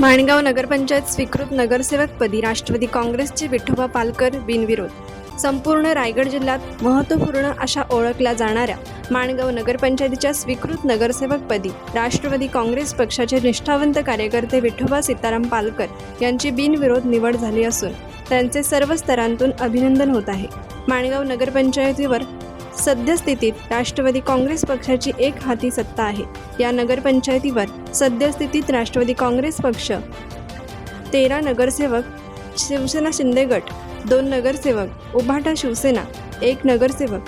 माणगाव नगरपंचायत स्वीकृत नगरसेवकपदी राष्ट्रवादी काँग्रेसचे विठोबा पालकर बिनविरोध. संपूर्ण रायगड जिल्ह्यात महत्त्वपूर्ण अशा ओळखल्या जाणाऱ्या माणगाव नगरपंचायतीच्या स्वीकृत नगरसेवकपदी राष्ट्रवादी काँग्रेस पक्षाचे निष्ठावंत कार्यकर्ते विठोबा सीताराम पालकर यांची बिनविरोध निवड झाली असून त्यांचे सर्व स्तरांतून अभिनंदन होत आहे. माणगाव नगरपंचायतीवर सद्यस्थितीत राष्ट्रवादी काँग्रेस पक्षाची एक हाती सत्ता आहे. या नगरपंचायतीवर सद्यस्थितीत राष्ट्रवादी काँग्रेस पक्ष 13 नगरसेवक, शिवसेना शिंदे गट 2 नगरसेवक, उभाटा शिवसेना 1 नगरसेवक,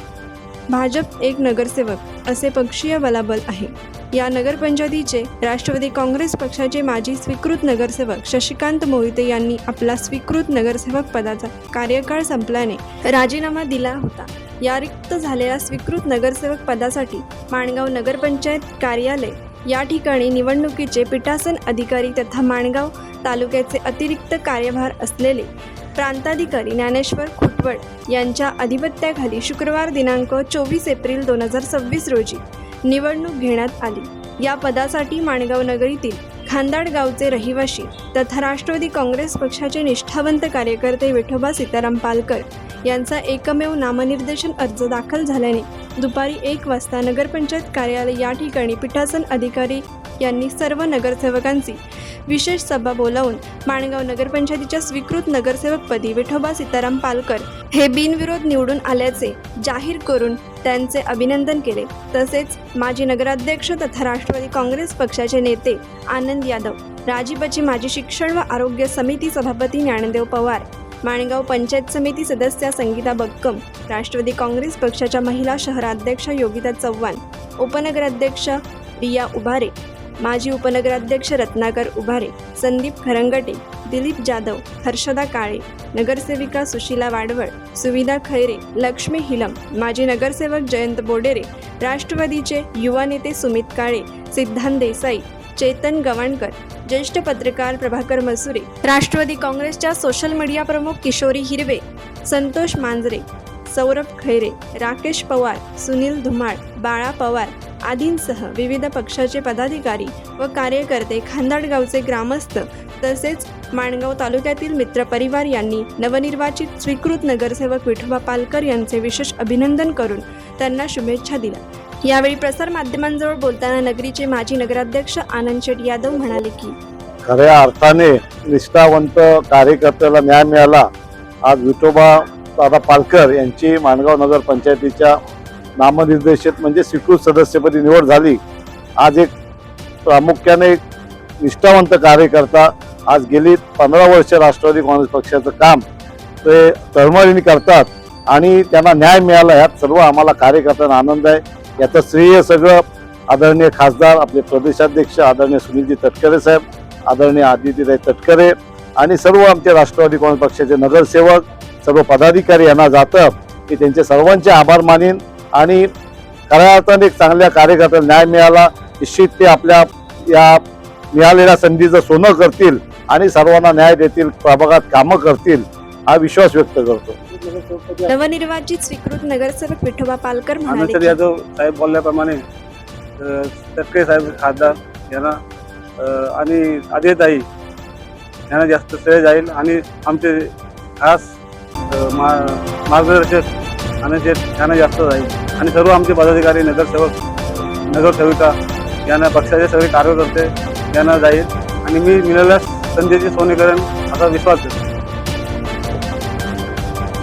भाजप 1 नगरसेवक असे पक्षीय बलाबल आहे. या नगरपंचायतीचे राष्ट्रवादी काँग्रेस पक्षाचे माजी स्वीकृत नगरसेवक शशिकांत मोहिते यांनी आपला स्वीकृत नगरसेवक पदाचा कार्यकाळ संपल्याने राजीनामा दिला होता. या रिक्त झालेल्या स्वीकृत नगरसेवक पदासाठी माणगाव नगरपंचायत कार्यालय या ठिकाणी निवडणुकीचे पीठासन अधिकारी तथा माणगाव तालुक्याचे अतिरिक्त कार्यभार असलेले प्रांताधिकारी ज्ञानेश्वर खुटवड यांच्या अधिपत्याखाली शुक्रवार दिनांक 24 एप्रिल 2026 रोजी निवडणूक घेण्यात आली. या पदासाठी माणगाव नगरीतील खांदाड गावचे रहिवासी तथा राष्ट्रवादी काँग्रेस पक्षाचे निष्ठावंत कार्यकर्ते विठोबा सीताराम पालकर यांचा एकमेव नामनिर्देशन अर्ज दाखल झाल्याने दुपारी 1 वाजता नगरपंचायत कार्यालय या ठिकाणी पीठासन अधिकारी यांनी सर्व नगरसेवकांची विशेष सभा बोलावून माणगाव नगरपंचायतीच्या स्वीकृत नगरसेवकपदी विठोबा सीताराम पालकर हे बिनविरोध निवडून आल्याचे जाहीर करून त्यांचे अभिनंदन केले. तसेच माजी नगराध्यक्ष तथा राष्ट्रवादी काँग्रेस पक्षाचे नेते आनंद यादव, राजीबाची माजी शिक्षण व आरोग्य समिती सभापती ज्ञानदेव पवार, माणगाव पंचायत समिती सदस्या संगीता बक्कम, राष्ट्रवादी काँग्रेस पक्षाच्या महिला शहराध्यक्ष योगिता चव्हाण, उपनगराध्यक्ष रिया उभारे, माजी उपनगराध्यक्ष रत्नाकर उभारे, संदीप खरंगटे, दिलीप जाधव, हर्षदा काळे, नगरसेविका सुशीला वाडवळ, सुविधा खैरे, लक्ष्मी हिलम, माजी नगरसेवक जयंत बोडेरे, राष्ट्रवादीचे युवा नेते सुमित काळे, सिद्धांत देसाई, चेतन गवाणकर, ज्येष्ठ पत्रकार प्रभाकर मसुरे, राष्ट्रवादी काँग्रेसच्या सोशल मीडिया प्रमुख किशोरी हिरवे, संतोष मांजरे, सौरभ खैरे, राकेश पवार, सुनील धुमाळ, बाळा पवार आदींसह विविध पक्षाचे पदाधिकारी व कार्यकर्ते, खांदाड गावचे ग्रामस्थ तसेच माणगाव तालुक्यातील मित्रपरिवार यांनी नवनिर्वाचित स्वीकृत नगरसेवक विठोबा पालकर यांचे विशेष अभिनंदन करून त्यांना शुभेच्छा दिल्या. यावेळी प्रसार माध्यमांजवळ बोलताना नगरीचे माजी नगराध्यक्ष आनंद शेट यादव म्हणाले की खऱ्या अर्थाने निष्ठावंत कार्यकर्त्याला न्याय मिळाला. आज विठोबा दादा पालकर यांची माणगाव नगर पंचायतीच्या नामनिर्देशित म्हणजे स्वीकृत सदस्यपदी निवड झाली. आज एक प्रामुख्याने निष्ठावंत कार्यकर्ता आज गेली 15 वर्ष राष्ट्रवादी काँग्रेस पक्षाचं काम ते तळमळीने करतात आणि त्यांना न्याय मिळाला यात सर्व आम्हाला कार्यकर्त्यांना आनंद आहे. याचं श्रेय सगळं आदरणीय खासदार आपले प्रदेशाध्यक्ष आदरणीय सुनीलजी तटकरे साहेब, आदरणीय आदित्यताई तटकरे आणि सर्व आमचे राष्ट्रवादी काँग्रेस पक्षाचे नगरसेवक सर्व पदाधिकारी यांना जातं की त्यांचे सर्वांचे आभार मानेन आणि खऱ्या अर्थाने एक चांगल्या कार्यकर्त्याला न्याय मिळाला. निश्चित ते आपल्या या मिळालेल्या संधीचं सोनं करतील आणि सर्वांना न्याय देतील, प्रभागात कामं करतील हा विश्वास व्यक्त करतो. नवनिर्वाचित स्वीकृत नगरसेवक विठोबा पालकर आनंद यादव साहेब बोलल्याप्रमाणे तटकरे साहेब खासदार यांना आणि आदित्यताई यांना जास्त श्रेय जाईल आणि आमचे खास मार्गदर्शक आनंद यांना जास्त जाईल आणि सर्व आमचे पदाधिकारी नगरसेवक नगरसेविका यांना पक्षाचे सगळे कार्यकर्ते यांना जाईल आणि मी मिळालेल्या संधीचे सोने करेन असा विश्वास देतो.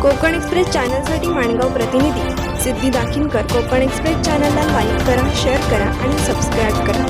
कोकण एक्सप्रेस चॅनलसाठी माणगाव प्रतिनिधी सिद्धी दाखिनकर. कोकण एक्सप्रेस चॅनलला लाईक करा, शेअर करा आणि सबस्क्राईब करा.